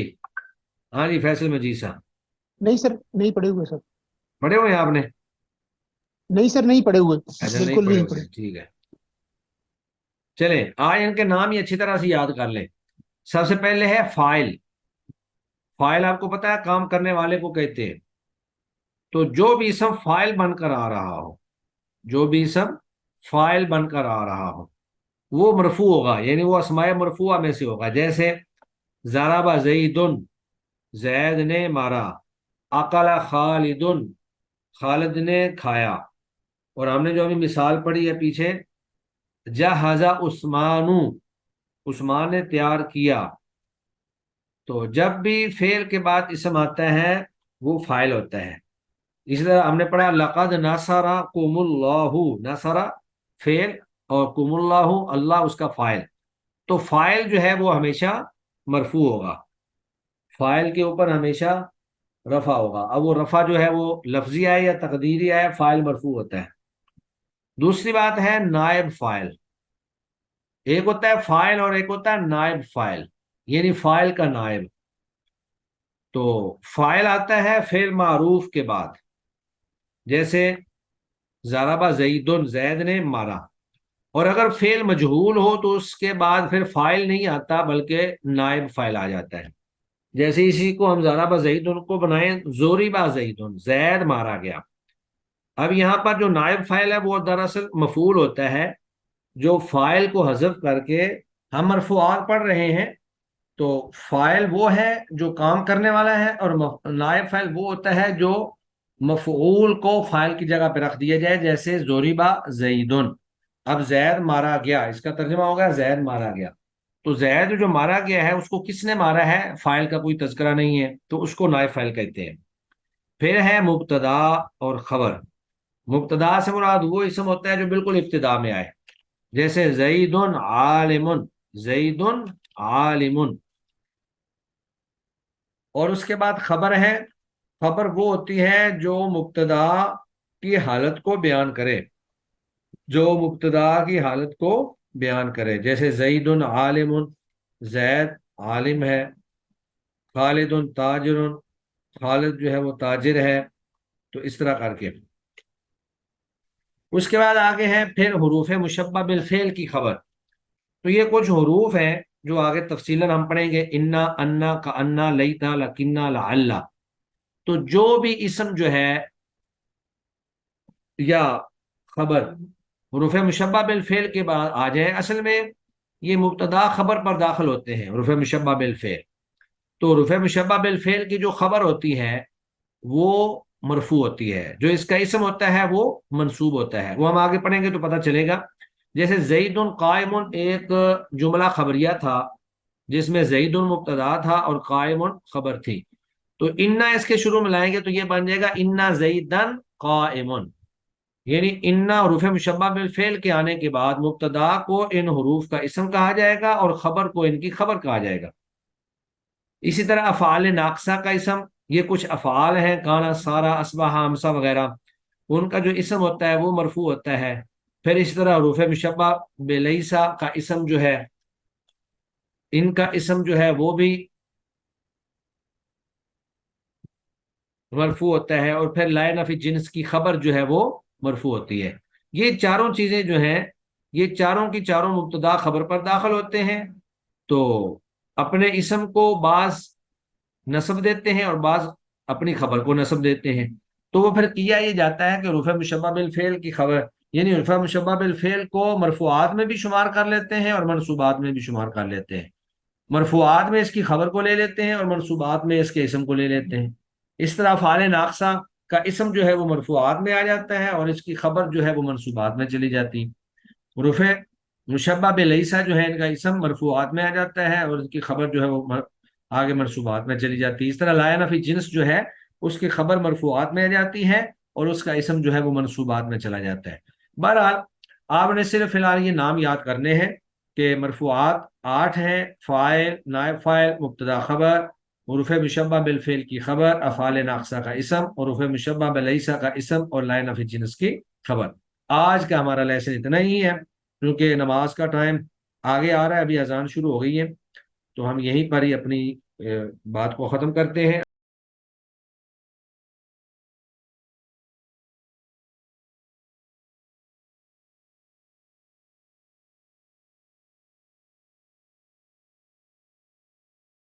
ہاں جی فیصل مجید صاحب نہیں سر، نہیں پڑھے ہوئے سر، پڑھے ہوئے ہیں آپ نے؟ نہیں سر، نہیں پڑھے ہوئے، ایسا نہیں بالکل بھی پڑھے نہیں ہوئے پڑھے. ہیں، ٹھیک ہے. چلیں آج ان کے نام ہی اچھی طرح سے یاد کر لیں. سب سے پہلے ہے فاعل. فاعل آپ کو پتا ہے کام کرنے والے کو کہتے ہیں. تو جو بھی اسم فاعل بن کر آ رہا ہو، جو بھی اسم فاعل بن کر آ رہا ہو وہ مرفوع ہوگا، یعنی وہ اسماء مرفوعہ میں سے ہوگا. جیسے ضرب زید، زید نے مارا، اکل خالد، خالد نے کھایا. اور ہم نے جو ابھی مثال پڑھی ہے پیچھے، جہز عثمان، عثمان نے تیار کیا. تو جب بھی فعل کے بعد اسم آتا ہے وہ فاعل ہوتا ہے. اسی طرح ہم نے پڑھا لقد نصرکم اللہ، نصر فعل اور کم اللہ اللہ اس کا فاعل. تو فاعل جو ہے وہ ہمیشہ مرفوع ہوگا، فاعل کے اوپر ہمیشہ رفع ہوگا. اب وہ رفع جو ہے وہ لفظی آئے یا تقدیری آئے، فاعل مرفوع ہوتا ہے. دوسری بات ہے نائب فاعل. ایک ہوتا ہے فاعل اور ایک ہوتا ہے نائب فاعل، یعنی فاعل کا نائب. تو فاعل آتا ہے فعل معروف کے بعد، جیسے ضرب زید، زید نے مارا. اور اگر فعل مجہول ہو تو اس کے بعد پھر فاعل نہیں آتا بلکہ نائب فاعل آ جاتا ہے. جیسے اسی کو ہم ضرب زید کو بنائیں ضرب زید، زید مارا گیا. اب یہاں پر جو نائب فاعل ہے وہ دراصل مفعول ہوتا ہے، جو فاعل کو حذف کر کے ہم مرفوعات پڑھ رہے ہیں. تو فاعل وہ ہے جو کام کرنے والا ہے، اور نائب فاعل وہ ہوتا ہے جو مفعول کو فاعل کی جگہ پہ رکھ دیا جائے. جیسے ضرب زید، اب زید مارا گیا، اس کا ترجمہ ہوگا زید مارا گیا. تو زید جو مارا گیا ہے اس کو کس نے مارا ہے؟ فاعل کا کوئی تذکرہ نہیں ہے، تو اس کو نائب فاعل کہتے ہیں. پھر ہے مبتدا اور خبر. مبتدا سے مراد وہ اسم ہوتا ہے جو بالکل ابتدا میں آئے، جیسے زید عالم، زید عالم. اور اس کے بعد خبر ہے. خبر وہ ہوتی ہے جو مبتدا کی حالت کو بیان کرے، جو مبتدا کی حالت کو بیان کرے. جیسے زید عالم، زید عالم ہے. خالد تاجر، خالد جو ہے وہ تاجر ہے. تو اس طرح کر کے اس کے بعد آگے ہے پھر حروف مشبہ بالفعل کی خبر. تو یہ کچھ حروف ہیں جو آگے تفصیلاً ہم پڑھیں گے، انا، انا، کانا، لیتا، لکنا، لعلہ. تو جو بھی اسم جو ہے یا خبر حروف مشبہ بالفعل کے بعد آ جائے، اصل میں یہ مبتدا خبر پر داخل ہوتے ہیں حروف مشبہ بالفعل. تو حروف مشبہ بالفعل کی جو خبر ہوتی ہے وہ مرفوع ہوتی ہے، جو اس کا اسم ہوتا ہے وہ منصوب ہوتا ہے. وہ ہم آگے پڑھیں گے تو پتہ چلے گا. جیسے زید قائم ایک جملہ خبریہ تھا جس میں زید مبتدا تھا اور قائم خبر تھی. تو انا اس کے شروع میں لائیں گے تو یہ بن جائے گا انا زیدن قائم. یعنی انا حروف مشبہ بالفعل کے آنے کے بعد مبتدا کو ان حروف کا اسم کہا جائے گا اور خبر کو ان کی خبر کہا جائے گا. اسی طرح افعال ناقصہ کا اسم، یہ کچھ افعال ہیں کانا، سارا، اصبح، امسا وغیرہ، ان کا جو اسم ہوتا ہے وہ مرفوع ہوتا ہے. پھر اسی طرح حروف مشبہ بلیسا کا اسم جو ہے، ان کا اسم جو ہے وہ بھی مرفوع ہوتا ہے. اور پھر لا نفی جنس کی خبر جو ہے وہ مرفوع ہوتی ہے. یہ چاروں چیزیں جو ہیں یہ چاروں کی چاروں مبتدا خبر پر داخل ہوتے ہیں. تو اپنے اسم کو بعض نصب دیتے ہیں اور بعض اپنی خبر کو نصب دیتے ہیں. تو وہ پھر کیا یہ جاتا ہے کہ رفع مشبہ بالفعل کی خبر، یعنی رفع مشبہ بالفعل کو مرفوعات میں بھی شمار کر لیتے ہیں اور منصوبات میں بھی شمار کر لیتے ہیں۔ مرفوعات میں اس کی خبر کو لے لیتے ہیں اور منصوبات میں اس کے اسم کو لے لیتے ہیں۔ اس طرح افعال ناقصہ کا اسم جو ہے وہ مرفوعات میں آ جاتا ہے اور اس کی خبر جو ہے وہ منصوبات میں چلی جاتی۔ رفع مشبہ بلیسا جو ہے ان کا اسم مرفوعات میں آ جاتا ہے اور اس کی خبر جو ہے وہ آگے منصوبات میں چلی جاتی ہے۔ اس طرح لا نفی جنس جو ہے اس کی خبر مرفوعات میں آ جاتی ہے اور اس کا اسم جو ہے وہ منصوبات میں چلا جاتا ہے۔ بہرحال آپ نے صرف فی الحال یہ نام یاد کرنے ہیں کہ مرفوعات 8 ہیں، فاعل، نائب فاعل، مبتدا خبر، رفع مشبہ بالفعل کی خبر، افعال ناقصہ کا اسم اور رفع مشبہ بلیسا کا اسم اور لا نفی جنس کی خبر۔ آج کا ہمارا لیسن اتنا ہی ہے، کیونکہ نماز کا ٹائم آگے آ رہا ہے، ابھی اذان شروع ہو گئی ہے، تو ہم یہیں پر ہی اپنی بات کو ختم کرتے ہیں۔